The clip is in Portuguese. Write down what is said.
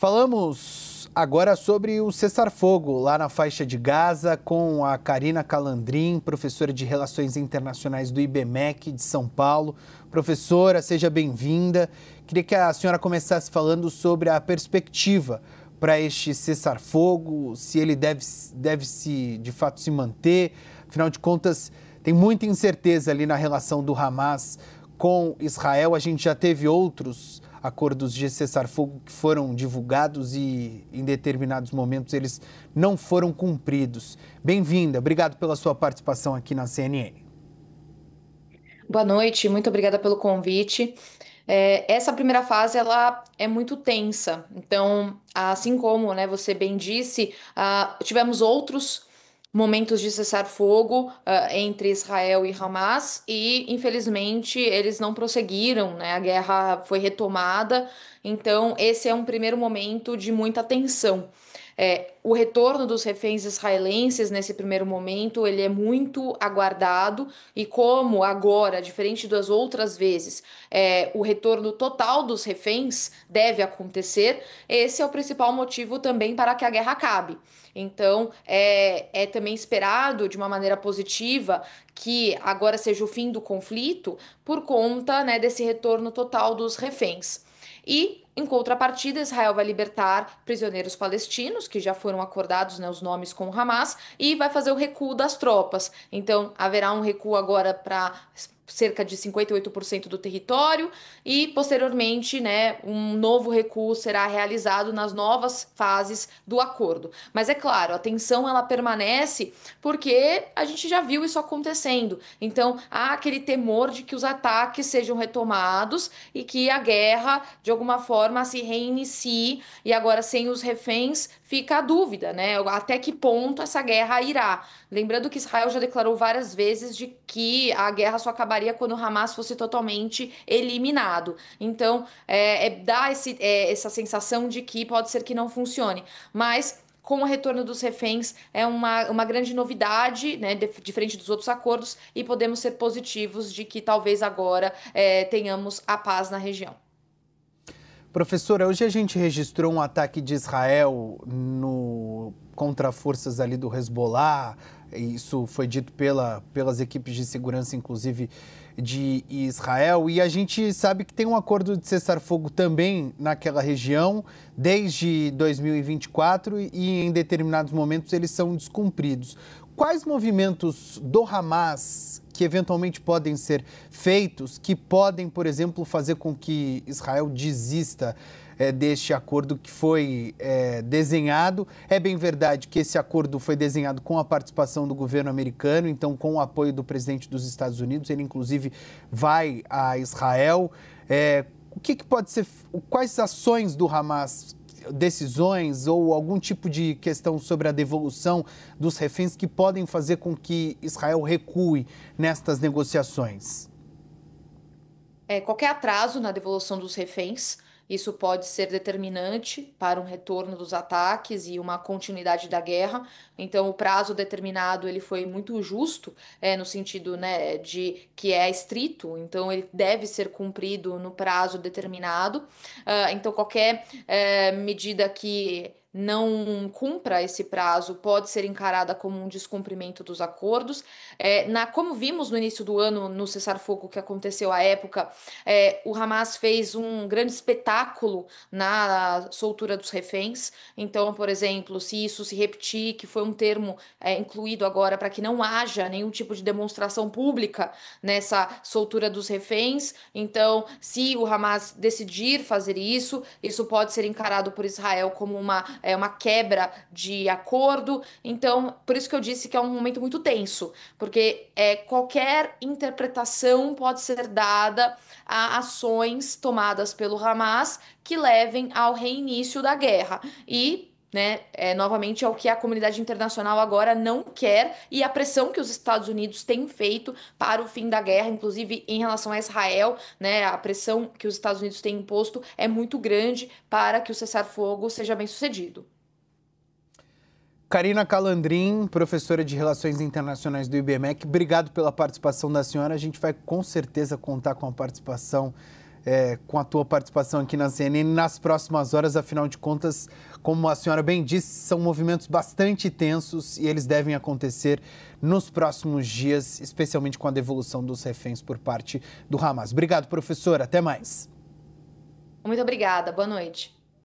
Falamos agora sobre o cessar-fogo lá na faixa de Gaza com a Karina Calandrin, professora de Relações Internacionais do IBMEC de São Paulo. Professora, seja bem-vinda. Queria que a senhora começasse falando sobre a perspectiva para este cessar-fogo, se ele deve de fato se manter. Afinal de contas, tem muita incerteza ali na relação do Hamas com Israel. A gente já teve outros acordos de cessar-fogo que foram divulgados e, em determinados momentos, eles não foram cumpridos. Bem-vinda, obrigado pela sua participação aqui na CNN. Boa noite, muito obrigada pelo convite. Essa primeira fase ela é muito tensa, então, assim como, né, você bem disse, tivemos outros momentos de cessar-fogo entre Israel e Hamas e, infelizmente, eles não prosseguiram, né? A guerra foi retomada, então esse é um primeiro momento de muita tensão. O retorno dos reféns israelenses nesse primeiro momento ele é muito aguardado e como agora, diferente das outras vezes, o retorno total dos reféns deve acontecer, esse é o principal motivo também para que a guerra acabe. Então, é também esperado de uma maneira positiva que agora seja o fim do conflito por conta, né, desse retorno total dos reféns. E, em contrapartida, Israel vai libertar prisioneiros palestinos, que já foram acordados, né, os nomes com o Hamas, e vai fazer o recuo das tropas. Então, haverá um recuo agora para cerca de 58% do território e posteriormente, né, um novo recuo será realizado nas novas fases do acordo. Mas é claro, a tensão ela permanece porque a gente já viu isso acontecendo. Então, há aquele temor de que os ataques sejam retomados e que a guerra, de alguma forma, se reinicie e agora sem os reféns fica a dúvida, né? Até que ponto essa guerra irá. Lembrando que Israel já declarou várias vezes de que a guerra só acabaria quando o Hamas fosse totalmente eliminado. Então, dá essa sensação de que pode ser que não funcione. Mas com o retorno dos reféns é uma grande novidade, né, diferente dos outros acordos, e podemos ser positivos de que talvez agora tenhamos a paz na região. Professora, hoje a gente registrou um ataque de Israel contra forças ali do Hezbollah. Isso foi dito pelas equipes de segurança, inclusive, de Israel. E a gente sabe que tem um acordo de cessar-fogo também naquela região desde 2024 e em determinados momentos eles são descumpridos. Quais movimentos do Hamas que eventualmente podem ser feitos, que podem, por exemplo, fazer com que Israel desista deste acordo que foi desenhado? É bem verdade que esse acordo foi desenhado com a participação do governo americano, então com o apoio do presidente dos Estados Unidos, ele inclusive vai a Israel. O que pode ser, quais ações do Hamas, decisões ou algum tipo de questão sobre a devolução dos reféns que podem fazer com que Israel recue nestas negociações? Qualquer atraso na devolução dos reféns, isso pode ser determinante para um retorno dos ataques e uma continuidade da guerra. Então, o prazo determinado ele foi muito justo, no sentido, né, de que é estrito. Então, ele deve ser cumprido no prazo determinado. Então, qualquer medida que não cumpra esse prazo pode ser encarada como um descumprimento dos acordos. Como vimos no início do ano, no cessar-fogo que aconteceu à época, o Hamas fez um grande espetáculo na soltura dos reféns. Então, por exemplo, se isso se repetir, que foi um termo incluído agora para que não haja nenhum tipo de demonstração pública nessa soltura dos reféns. Então, se o Hamas decidir fazer isso, isso pode ser encarado por Israel como uma quebra de acordo. Então, por isso que eu disse que é um momento muito tenso, porque qualquer interpretação pode ser dada a ações tomadas pelo Hamas que levem ao reinício da guerra. E, né, novamente é o que a comunidade internacional agora não quer e a pressão que os Estados Unidos têm feito para o fim da guerra, inclusive em relação a Israel, né, a pressão que os Estados Unidos têm imposto é muito grande para que o cessar-fogo seja bem sucedido. Karina Calandrin, professora de Relações Internacionais do IBMEC, obrigado pela participação da senhora. A gente vai com certeza contar com a participação com a tua participação aqui na CNN nas próximas horas. Afinal de contas, como a senhora bem disse, são movimentos bastante tensos e eles devem acontecer nos próximos dias, especialmente com a devolução dos reféns por parte do Hamas. Obrigado, professor. Até mais. Muito obrigada. Boa noite.